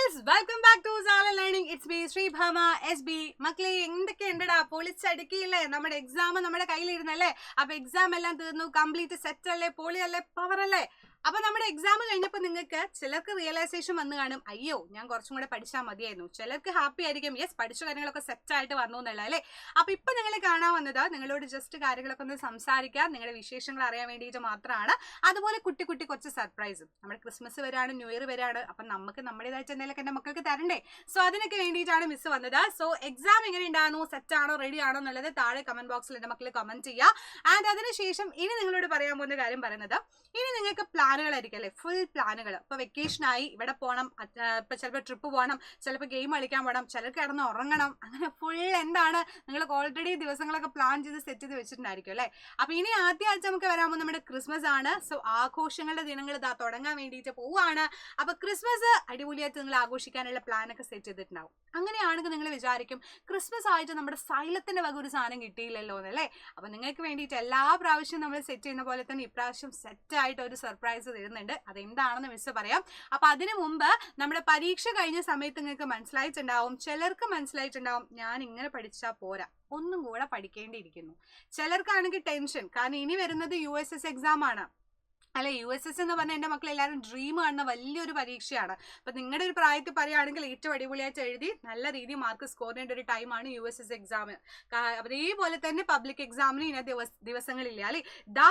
Girls, welcome back to Sala learning. It's B Sreebhama S B. മക്കളെ, എന്തൊക്കെയുണ്ടടാ? പൊളിച്ചടുക്കിയില്ലേ? നമ്മുടെ എക്സാം നമ്മുടെ കയ്യിലിരുന്നല്ലേ? അപ്പൊ എക്സാം എല്ലാം തീർന്നു, കംപ്ലീറ്റ് സെറ്റ് അല്ലേ, പൊളി അല്ലേ, പവർ അല്ലേ? അപ്പൊ നമ്മുടെ എക്സാം കഴിഞ്ഞപ്പോൾ നിങ്ങൾക്ക് ചിലർക്ക് റിയലൈസേഷൻ വന്നു കാണും, അയ്യോ ഞാൻ കുറച്ചും കൂടെ പഠിച്ചാൽ മതിയായിരുന്നു. ചിലർക്ക് ഹാപ്പി ആയിരിക്കും, യെസ് പഠിച്ച കാര്യങ്ങളൊക്കെ സെറ്റ് ആയിട്ട് വന്നു എന്നുള്ള അല്ലേ. അപ്പൊ ഇപ്പൊ നിങ്ങൾ കാണാൻ വന്നത് നിങ്ങളോട് ജസ്റ്റ് കാര്യങ്ങളൊക്കെ ഒന്ന് സംസാരിക്കാം, നിങ്ങളുടെ വിശേഷങ്ങൾ അറിയാൻ വേണ്ടിയിട്ട് മാത്രമാണ്. അതുപോലെ കുട്ടി കുട്ടി കുറച്ച് സർപ്രൈസും. നമ്മുടെ ക്രിസ്മസ് വരാണ്, ന്യൂ ഇയർ വരാണ്, അപ്പൊ നമുക്ക് നമ്മുടേതായിട്ട് എന്തെങ്കിലുമൊക്കെ എന്റെ മക്കൾക്ക് തരണ്ടേ? സോ അതിനൊക്കെ വേണ്ടിയിട്ടാണ് മിസ് വന്നത്. സോ എക്സാം എങ്ങനെ ഉണ്ടാകുന്നു, സെറ്റ് ആണോ, റെഡി ആണോ എന്നുള്ളത് താഴെ കമന്റ് ബോക്സിൽ എന്റെ മക്കൾ കമന്റ് ചെയ്യുക. ആൻഡ് അതിനുശേഷം ഇനി നിങ്ങളോട് പറയാൻ പോകുന്ന കാര്യം പറയുന്നത്, ഇനി നിങ്ങൾക്ക് പ്ലാനുകളായിരിക്കും അല്ലേ, ഫുൾ പ്ലാനുകൾ. ഇപ്പൊ വെക്കേഷനായി, ഇവിടെ പോകണം, ഇപ്പൊ ചിലപ്പോൾ ട്രിപ്പ് പോകണം, ചിലപ്പോൾ ഗെയിം കളിക്കാൻ പോകണം, ചിലർക്ക് കിടന്ന് ഉറങ്ങണം, അങ്ങനെ ഫുൾ എന്താണ് നിങ്ങൾക്ക് ഓൾറെഡി ദിവസങ്ങളൊക്കെ പ്ലാൻ ചെയ്ത് സെറ്റ് ചെയ്ത് വെച്ചിട്ടുണ്ടായിരിക്കും അല്ലേ. അപ്പൊ ഇനി ആദ്യ ആഴ്ച നമുക്ക് വരാൻ പോകുന്നത് നമ്മുടെ ക്രിസ്മസ് ആണ്. സോ ആഘോഷങ്ങളുടെ ദിനങ്ങൾ ഇതാ തുടങ്ങാൻ വേണ്ടിയിട്ട് പോവാണ്. അപ്പൊ ക്രിസ്മസ് അടിപൊളിയായിട്ട് നിങ്ങൾ ആഘോഷിക്കാനുള്ള പ്ലാനൊക്കെ സെറ്റ് ചെയ്തിട്ടുണ്ടാവും. അങ്ങനെയാണെങ്കിൽ നിങ്ങൾ വിചാരിക്കും, ക്രിസ്മസ് ആയിട്ട് നമ്മുടെ സൈലത്തിന്റെ വക ഒരു സാധനം കിട്ടിയില്ലല്ലോ എന്നല്ലേ. അപ്പൊ നിങ്ങൾക്ക് വേണ്ടിയിട്ട് എല്ലാ പ്രാവശ്യവും നമ്മൾ സെറ്റ് ചെയ്യുന്ന പോലെ തന്നെ ഇപ്രാവശ്യം സെറ്റ് ആയിട്ട് ഒരു സർപ്രൈസ് തരുന്നുണ്ട്. അതെന്താണെന്ന് മിസ് പറയാം. അപ്പൊ അതിനു മുമ്പ് നമ്മുടെ പരീക്ഷ കഴിഞ്ഞ സമയത്ത് നിങ്ങൾക്ക് മനസ്സിലായിട്ടുണ്ടാവും, ചിലർക്ക് മനസ്സിലായിട്ടുണ്ടാവും ഞാൻ ഇങ്ങനെ പഠിച്ചാൽ പോരാ, ഒന്നും കൂടെ പഠിക്കേണ്ടിയിരിക്കുന്നു. ചിലർക്കാണെങ്കിൽ ടെൻഷൻ, കാരണം ഇനി വരുന്നത് USS എക്സാം ആണ് അല്ലെ. USS എന്ന് പറഞ്ഞാൽ എൻ്റെ മക്കൾ എല്ലാവരും ഡ്രീം കാണുന്ന വലിയൊരു പരീക്ഷയാണ്. അപ്പൊ നിങ്ങളുടെ ഒരു പ്രായത്തിൽ പറയുകയാണെങ്കിൽ ഏറ്റവും അടിപൊളിയായിട്ട് എഴുതി നല്ല രീതിയിൽ മാർക്ക് സ്കോർ ചെയ്യേണ്ട ഒരു ടൈമാണ് USS എക്സാം. അതേപോലെ തന്നെ പബ്ലിക് എക്സാമിന് ഇന്ന ദിവസങ്ങളില്ല അല്ലെ. ദാ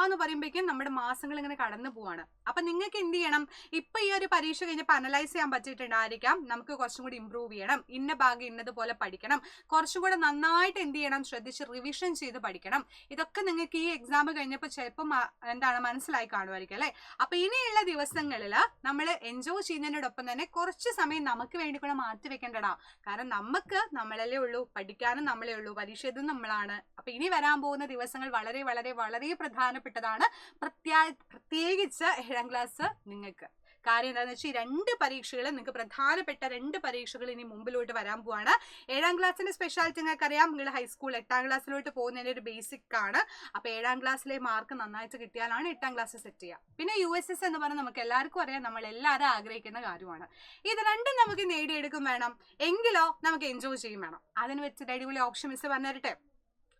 എന്ന് പറയുമ്പോഴേക്കും നമ്മുടെ മാസങ്ങൾ ഇങ്ങനെ കടന്നു പോവാണ്. അപ്പൊ നിങ്ങൾക്ക് എന്ത് ചെയ്യണം, ഇപ്പൊ ഈ ഒരു പരീക്ഷ കഴിഞ്ഞപ്പോൾ അനലൈസ് ചെയ്യാൻ പറ്റിയിട്ടുണ്ടായിരിക്കാം, നമുക്ക് കുറച്ചും കൂടി ഇമ്പ്രൂവ് ചെയ്യണം, ഇന്ന ഭാഗം ഇന്നതുപോലെ പഠിക്കണം, കുറച്ചും കൂടെ നന്നായിട്ട് എന്ത് ചെയ്യണം, ശ്രദ്ധിച്ച് റിവിഷൻ ചെയ്ത് പഠിക്കണം. ഇതൊക്കെ നിങ്ങൾക്ക് ഈ എക്സാം കഴിഞ്ഞപ്പോൾ ചിലപ്പം എന്താണ് മനസ്സിലായി കാണുമായിരിക്കും അല്ലെ. അപ്പൊ ഇനിയുള്ള ദിവസങ്ങളിൽ നമ്മൾ എൻജോയ് ചെയ്യുന്നതിനോടൊപ്പം തന്നെ കുറച്ച് സമയം നമുക്ക് വേണ്ടി കൂടെ മാറ്റി വെക്കേണ്ടടാ. കാരണം നമുക്ക് നമ്മളല്ലേ ഉള്ളൂ, പഠിക്കാനും നമ്മളേ ഉള്ളൂ, പരീക്ഷ ഇതും നമ്മളാണ്. അപ്പൊ ഇനി വരാൻ പോകുന്ന ദിവസങ്ങൾ വളരെ വളരെ വളരെ പ്രധാനപ്പെട്ടതാണ്, പ്രത്യേകിച്ച് 7ാം ക്ലാസ് നിങ്ങൾക്ക്. കാര്യം എന്താണെന്ന് വെച്ചാൽ ഈ 2 പരീക്ഷകൾ നിങ്ങൾക്ക് പ്രധാനപ്പെട്ട 2 പരീക്ഷകൾ ഇനി മുമ്പിലോട്ട് വരാൻ പോവാണ്. 7ാം ക്ലാസ്സിന്റെ സ്പെഷ്യാലിറ്റി നിങ്ങൾക്ക് അറിയാം, നിങ്ങൾ ഹൈസ്കൂൾ 8ാം ക്ലാസ്സിലോട്ട് പോകുന്നതിന്റെ ഒരു ബേസിക് ആണ്. അപ്പൊ 7ാം ക്ലാസ്സിലെ മാർക്ക് നന്നായിട്ട് കിട്ടിയാലാണ് 8ാം ക്ലാസ് സെറ്റ് ചെയ്യുക. പിന്നെ USS എന്ന് പറഞ്ഞാൽ നമുക്ക് എല്ലാവർക്കും അറിയാം, നമ്മൾ എല്ലാവരും ആഗ്രഹിക്കുന്ന കാര്യമാണ്. ഇത് രണ്ടും നമുക്ക് നേടിയെടുക്കും വേണം, എങ്കിലോ നമുക്ക് എൻജോയ് ചെയ്യും വേണം. അതിന് വെച്ചിട്ട് അടിപൊളി ഓപ്ഷൻ മിസ് പറഞ്ഞു തരട്ടെ.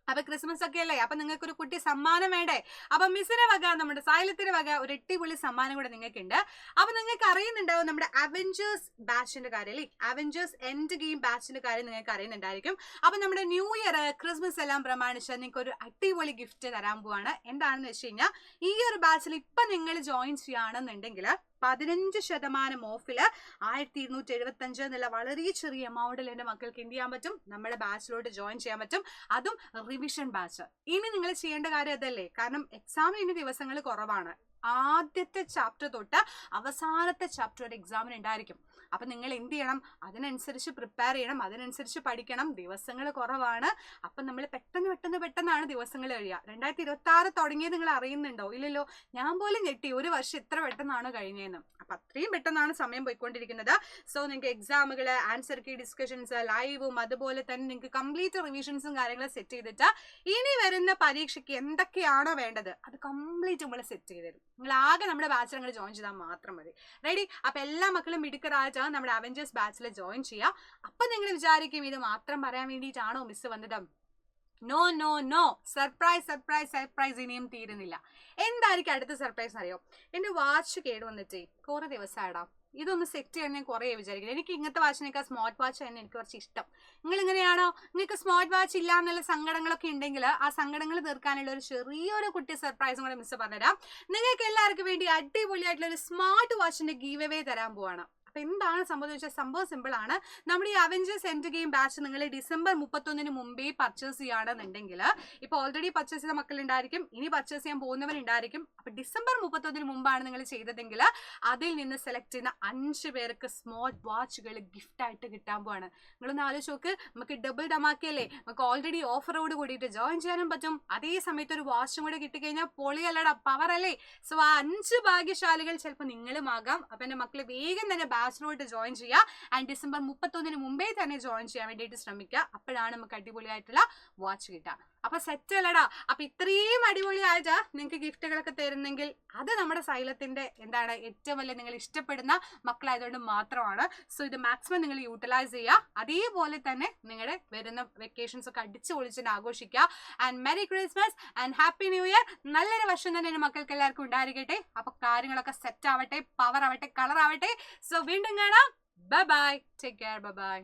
അപ്പൊ ക്രിസ്മസ് ഒക്കെ അല്ലേ, അപ്പൊ നിങ്ങൾക്ക് ഒരു കുട്ടി സമ്മാനം വേണ്ടേ? അപ്പൊ മിസ്സിന്റെ വക, നമ്മുടെ സൈലത്തിന്റെ വക ഒരു അടിപൊളി സമ്മാനം കൂടെ നിങ്ങൾക്ക് ഉണ്ട്. അപ്പൊ നിങ്ങൾക്ക് അറിയുന്നുണ്ടാവും നമ്മുടെ അവഞ്ചേഴ്സ് ബാച്ചിന്റെ കാര്യം അല്ലേ, അവഞ്ചേഴ്സ് എൻഡ് ഗെയിം ബാച്ചിന്റെ കാര്യം നിങ്ങൾക്ക് അറിയുന്നുണ്ടായിരിക്കും. അപ്പൊ നമ്മുടെ ന്യൂ ഇയർ ക്രിസ്മസ് എല്ലാം പ്രമാണിച്ച് നിങ്ങൾക്ക് ഒരു അടിപൊളി ഗിഫ്റ്റ് തരാൻ പോവാണ്. എന്താണെന്ന് വെച്ച് കഴിഞ്ഞാൽ, ഈ ഒരു ബാച്ചിൽ ഇപ്പൊ നിങ്ങൾ ജോയിൻ ചെയ്യുകയാണെന്നുണ്ടെങ്കിൽ 15% ഓഫില് 1275 എന്നുള്ള വളരെ ചെറിയ എമൗണ്ടിൽ എൻ്റെ മക്കൾക്ക് എന്ത് ചെയ്യാൻ പറ്റും, നമ്മുടെ ബാച്ചിലോട്ട് ജോയിൻ ചെയ്യാൻ പറ്റും. അതും റിവിഷൻ ബാച്ച്. ഇനി നിങ്ങൾ ചെയ്യേണ്ട കാര്യം അതല്ലേ, കാരണം എക്സാമിന് ഇനി ദിവസങ്ങൾ കുറവാണ്. ആദ്യത്തെ ചാപ്റ്റർ തൊട്ട് അവസാനത്തെ ചാപ്റ്റർ ഒരു എക്സാമിന് ഉണ്ടായിരിക്കും. അപ്പൊ നിങ്ങൾ എന്ത് ചെയ്യണം, അതിനനുസരിച്ച് പ്രിപ്പയർ ചെയ്യണം, അതിനനുസരിച്ച് പഠിക്കണം. ദിവസങ്ങൾ കുറവാണ്. അപ്പൊ നമ്മൾ പെട്ടെന്നാണ് ദിവസങ്ങൾ കഴിയുക. 2026 തുടങ്ങിയത് നിങ്ങൾ അറിയുന്നുണ്ടോ? ഇല്ലല്ലോ. ഞാൻ പോലും ഞെട്ടി, ഒരു വർഷം ഇത്ര പെട്ടെന്നാണ് കഴിഞ്ഞതെന്ന്. അപ്പൊ അത്രയും പെട്ടെന്നാണ് സമയം പോയിക്കൊണ്ടിരിക്കുന്നത്. സോ നിങ്ങൾക്ക് എക്സാമുകൾ, ആൻസർ കീ ഡിസ്കഷൻസ്, ലൈവും അതുപോലെ തന്നെ നിങ്ങൾക്ക് കംപ്ലീറ്റ് റിവിഷൻസും കാര്യങ്ങളും സെറ്റ് ചെയ്തിട്ട് ഇനി വരുന്ന പരീക്ഷയ്ക്ക് എന്തൊക്കെയാണോ വേണ്ടത് അത് കംപ്ലീറ്റ് നമ്മൾ സെറ്റ് ചെയ്ത് തരും. നിങ്ങൾ ആകെ നമ്മുടെ ബാച്ചിൽ നിങ്ങൾ ജോയിൻ ചെയ്താൽ മാത്രം മതി. റെഡി? അപ്പൊ എല്ലാ മക്കളും മിടുക്കരായിട്ട് നമ്മുടെ അവഞ്ചേഴ്സ് ബാച്ചിൽ ജോയിൻ ചെയ്യുക. അപ്പൊ നിങ്ങൾ വിചാരിക്കും, ഇത് മാത്രം പറയാൻ വേണ്ടിയിട്ടാണോ മിസ് വന്നത്? നോ, സർപ്രൈസ് ഇനിയും തീരുന്നില്ല. എന്തായിരിക്കും അടുത്ത സർപ്രൈസ് അറിയോ? എന്റെ വാച്ച് കേടുവന്നിട്ടേ കുറെ ദിവസമായിടാ, ഇതൊന്ന് സെറ്റ് ചെയ്യാൻ ഞാൻ കുറേ വിചാരിക്കുന്നത്. എനിക്ക് ഇങ്ങനത്തെ വാച്ചിനേക്കാൾ സ്മാർട്ട് വാച്ച് തന്നെ എനിക്ക് കുറച്ച് ഇഷ്ടം. നിങ്ങൾ ഇങ്ങനെയാണോ? നിങ്ങൾക്ക് സ്മാർട്ട് വാച്ച് ഇല്ല എന്നുള്ള സങ്കടങ്ങളൊക്കെ ഉണ്ടെങ്കിൽ ആ സങ്കടങ്ങൾ തീർക്കാനുള്ള ഒരു ചെറിയൊരു കുട്ടി സർപ്രൈസും കൂടെ മിസ് പറഞ്ഞുതരാം. നിങ്ങൾക്ക് എല്ലാവർക്കും വേണ്ടി അടിപൊളിയായിട്ടുള്ള ഒരു സ്മാർട്ട് വാച്ചിന്റെ ഗീവ് അവേ തരാൻ പോവാണ്. അപ്പൊ എന്താണ് സംഭവം വെച്ചാൽ, സംഭവം സിമ്പിൾ ആണ്. നമ്മുടെ ഈ അവഞ്ചേഴ്സ് എൻഡ് ഗെയിം ബാച്ച് നിങ്ങൾ December 31 മുമ്പേ പർച്ചേസ് ചെയ്യുകയാണെന്നുണ്ടെങ്കിൽ, ഇപ്പൊ ഓൾറെഡി പർച്ചേസ് ചെയ്ത മക്കളുണ്ടായിരിക്കും, ഇനി പർച്ചേസ് ചെയ്യാൻ പോകുന്നവരുണ്ടായിരിക്കും. അപ്പൊ December 31 മുമ്പാണ് നിങ്ങൾ ചെയ്തതെങ്കിൽ അതിൽ നിന്ന് സെലക്ട് ചെയ്യുന്ന 5 പേർക്ക് സ്മാർട്ട് വാച്ചുകൾ ഗിഫ്റ്റ് ആയിട്ട് കിട്ടാൻ പോവാണ്. നിങ്ങളൊന്ന് ആലോചിച്ച് നോക്ക്, നമുക്ക് ഡബിൾ ഡമാക്കിയല്ലേ. നമുക്ക് ഓൾറെഡി ഓഫറോട് കൂടിയിട്ട് ജോയിൻ ചെയ്യാനും പറ്റും, അതേ സമയത്ത് ഒരു വാച്ചും കൂടെ കിട്ടിക്കഴിഞ്ഞാൽ പൊളിയല്ലടാ, പവർ അല്ലേ. സോ ആ 5 ഭാഗ്യശാലികൾ ചിലപ്പോൾ നിങ്ങളുമാകാം. അപ്പൊ എന്റെ മക്കള് വേഗം തന്നെ ക്ലാസ്സിലോട്ട് ജോയിൻ ചെയ്യുക. ആൻഡ് ഡിസംബർ 31 മുമ്പേ തന്നെ ജോയിൻ ചെയ്യാൻ വേണ്ടിയിട്ട് ശ്രമിക്കുക. അപ്പോഴാണ് നമുക്ക് അടിപൊളിയായിട്ടുള്ള വാച്ച് കിട്ടുക. അപ്പൊ സെറ്റ് അല്ലടാ. അപ്പൊ ഇത്രയും അടിപൊളിയായിട്ട് നിങ്ങൾക്ക് ഗിഫ്റ്റുകളൊക്കെ തരുന്നെങ്കിൽ അത് നമ്മുടെ സൈലത്തിന്റെ എന്താണ് ഏറ്റവും വലിയ നിങ്ങൾ ഇഷ്ടപ്പെടുന്ന മക്കളായതുകൊണ്ട് മാത്രമാണ്. സോ ഇത് മാക്സിമം നിങ്ങൾ യൂട്ടിലൈസ് ചെയ്യുക. അതേപോലെ തന്നെ നിങ്ങളുടെ വരുന്ന വെക്കേഷൻസ് ഒക്കെ അടിച്ചു പൊളിച്ചിട്ട് ആഘോഷിക്കുക. And merry Christmas and happy new year. നല്ലൊരു വർഷം തന്നെ എൻ്റെ മക്കൾക്ക് എല്ലാവർക്കും ഉണ്ടായിരിക്കട്ടെ. അപ്പൊ കാര്യങ്ങളൊക്കെ സെറ്റ് ആവട്ടെ, പവർ ആവട്ടെ, കളർ ആവട്ടെ. സോ വീണ്ടും കാണാം. Bye bye, take care, bye bye.